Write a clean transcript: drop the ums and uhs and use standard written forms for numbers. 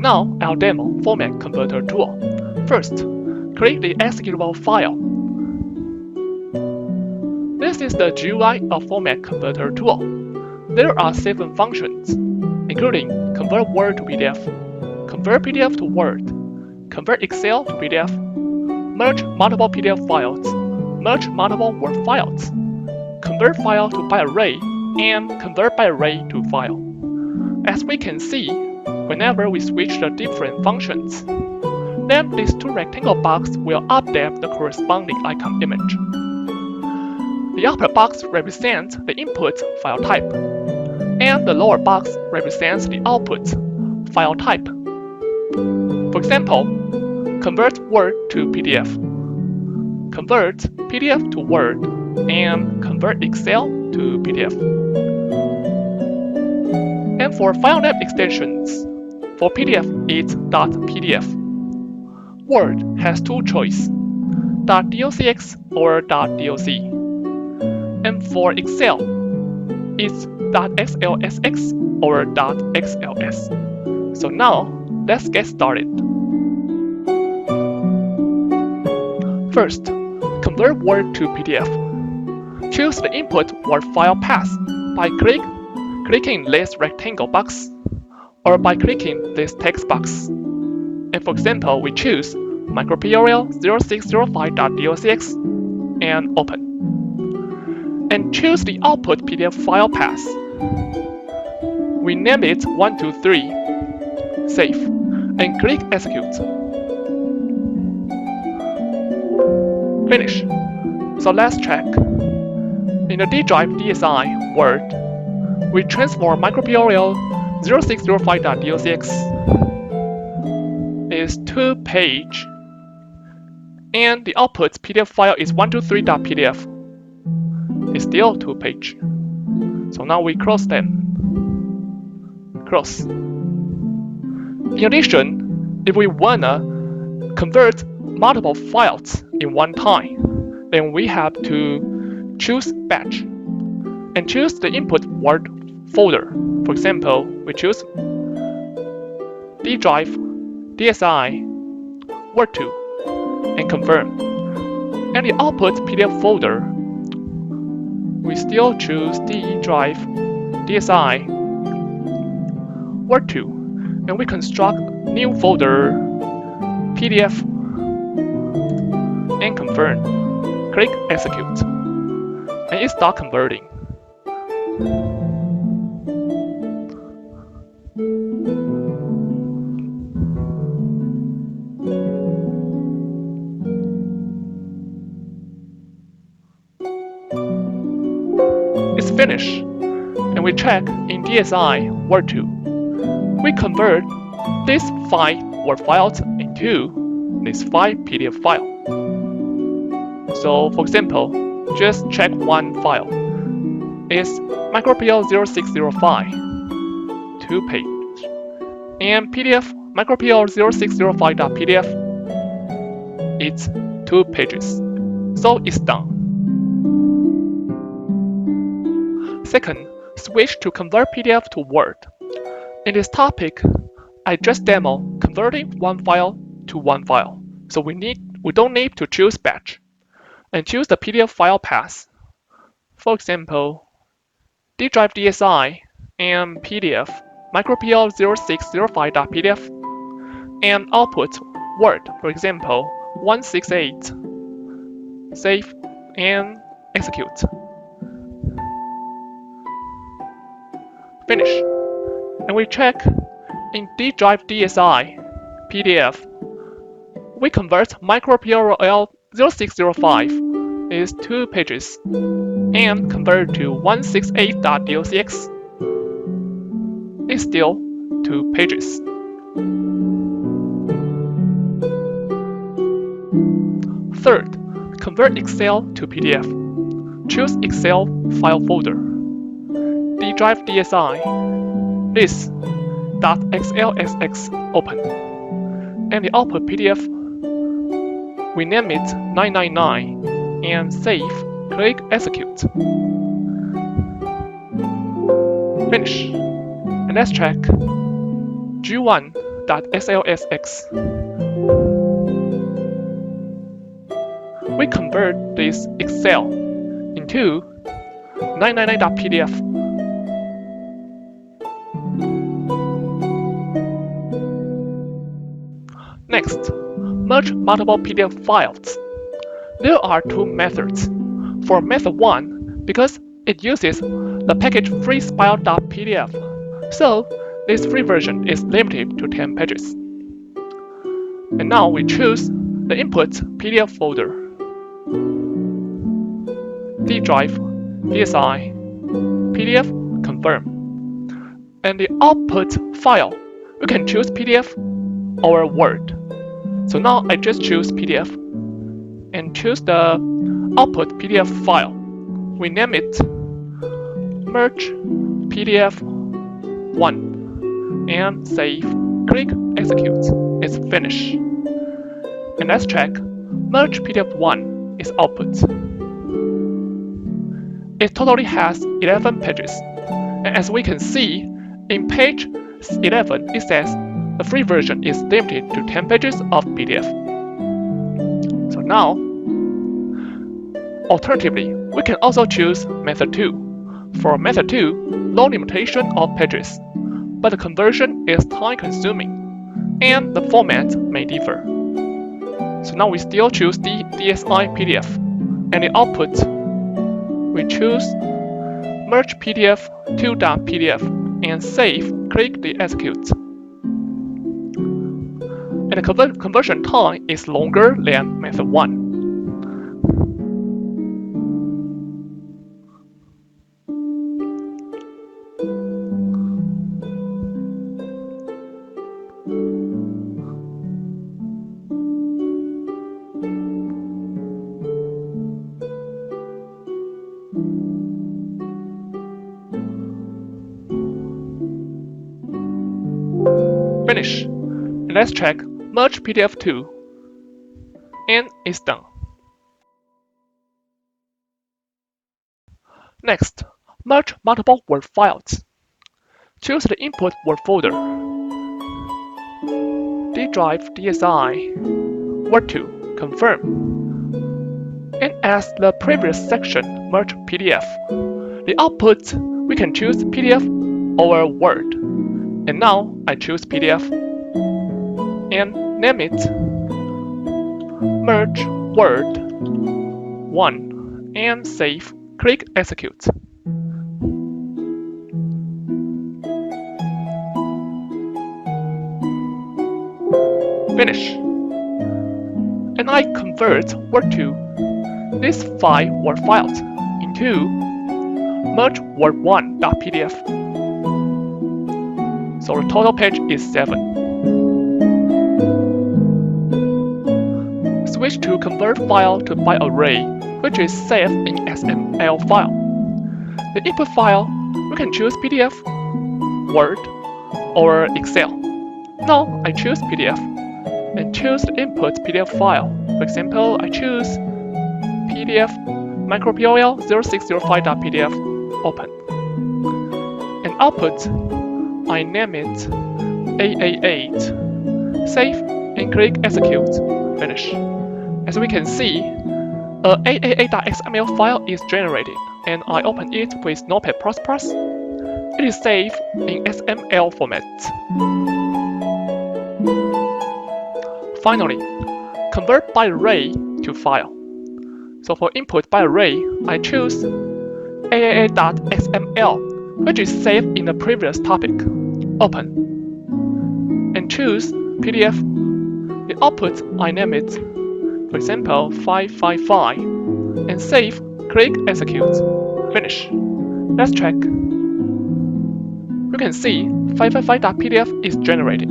Now our demo format converter tool. First, click the executable file. This is the GUI of format converter tool. There are 7 functions, including convert Word to PDF, convert PDF to Word, convert Excel to PDF, merge multiple PDF files, merge multiple Word files, convert file to Byte array, and convert Byte array to file. As we can see, whenever we switch the different functions, then these 2 rectangle boxes will update the corresponding icon image. The upper box represents the input file type, and the lower box represents the output file type. For example, convert Word to PDF, convert PDF to Word, and convert Excel to PDF. And for file name extensions, for PDF it's .pdf. Word has 2 choices, .docx or .doc. And for Excel, it's .xlsx or .xls. So now, let's get started. First, convert Word to PDF. Choose the input Word file path by clicking this rectangle box or by clicking this text box. And for example, we choose microPRL0605.docx and open. And choose the output PDF file path. We name it 123, save, and click execute. Finish. So let's check. In the D drive DSI Word, we transform microPRL 0605.docx is 2 page, and the output PDF file is 123.pdf. It's still 2 page. So now we close them. Close. In addition, if we wanna convert multiple files in one time, then we have to choose batch and choose the input Word folder. For example, we choose D drive DSI Word 2 and confirm. And the output PDF folder, we still choose D drive DSI Word 2, and we construct new folder PDF and confirm. Click execute, and it starts converting. It's finished, and we check in DSI Word 2. We convert these 5 Word files into this 5 PDF file. So for example, just check one file. It's microPL0605, 2 page, and PDF microPL0605.pdf, it's 2 pages. So it's done. Second, switch to convert PDF to Word. In this topic, I just demo converting one file to one file. So we don't need to choose batch and choose the PDF file path. For example, D drive DSI and PDF microPL0605.pdf and output Word, for example, 168. Save and execute. Finish. And we check in D drive DSI PDF. We convert microPRL 0605 is 2 pages and convert to 168.docx is still 2 pages. Third, convert Excel to PDF. Choose Excel file folder. D drive DSI. This .xlsx open. And the output PDF, we name it 999 and save, click execute. Finish. And let's check. G1 pdf.slsx. We convert this Excel into 999.pdf. Next, merge multiple PDF files. There are two methods. For method 1, because it uses the package freezefile.pdf, so this free version is limited to 10 pages. And now we choose the input PDF folder, D drive, PSI, PDF, confirm. And the output file, we can choose PDF or Word. So now I just choose PDF and choose the output PDF file. We name it merge PDF 1 and save. Click execute. It's finished. And let's check. Merge PDF 1 is output. It totally has 11 pages. And as we can see, in page 11 it says the free version is limited to 10 pages of PDF. So now, alternatively, we can also choose method 2. For method 2, no limitation of pages, but the conversion is time-consuming, and the format may differ. So now we still choose the DSI PDF, and the output, we choose merge PDF 2.pdf and save. Click the execute. And the conversion time is longer than method 1. Finish. And let's check merge PDF 2. And it's done. Next, merge multiple Word files. Choose the input Word folder, D drive DSI, Word 2, confirm. And as the previous section merge PDF, the output we can choose PDF or Word. And now I choose PDF and name it merge Word 1 and save. Click execute. Finish. And I convert Word 2, these 5 Word files, into merge Word 1.pdf. So the total page is 7. Switch to convert file to byte array, which is saved in XML file. The input file, we can choose PDF, Word, or Excel. Now I choose PDF and choose the input PDF file. For example, I choose PDF micropol 0605.pdf, open. And output, I name it AA8. Save and click execute. Finish. As we can see, a AAA.xml file is generated, and I open it with Notepad++. It is saved in XML format. Finally, convert byte array to file. So for input byte array, I choose AAA.xml, which is saved in the previous topic. Open. And choose PDF. The output, I name it, for example, 555, and save. Click execute. Finish. Let's check. You can see 555.pdf is generated.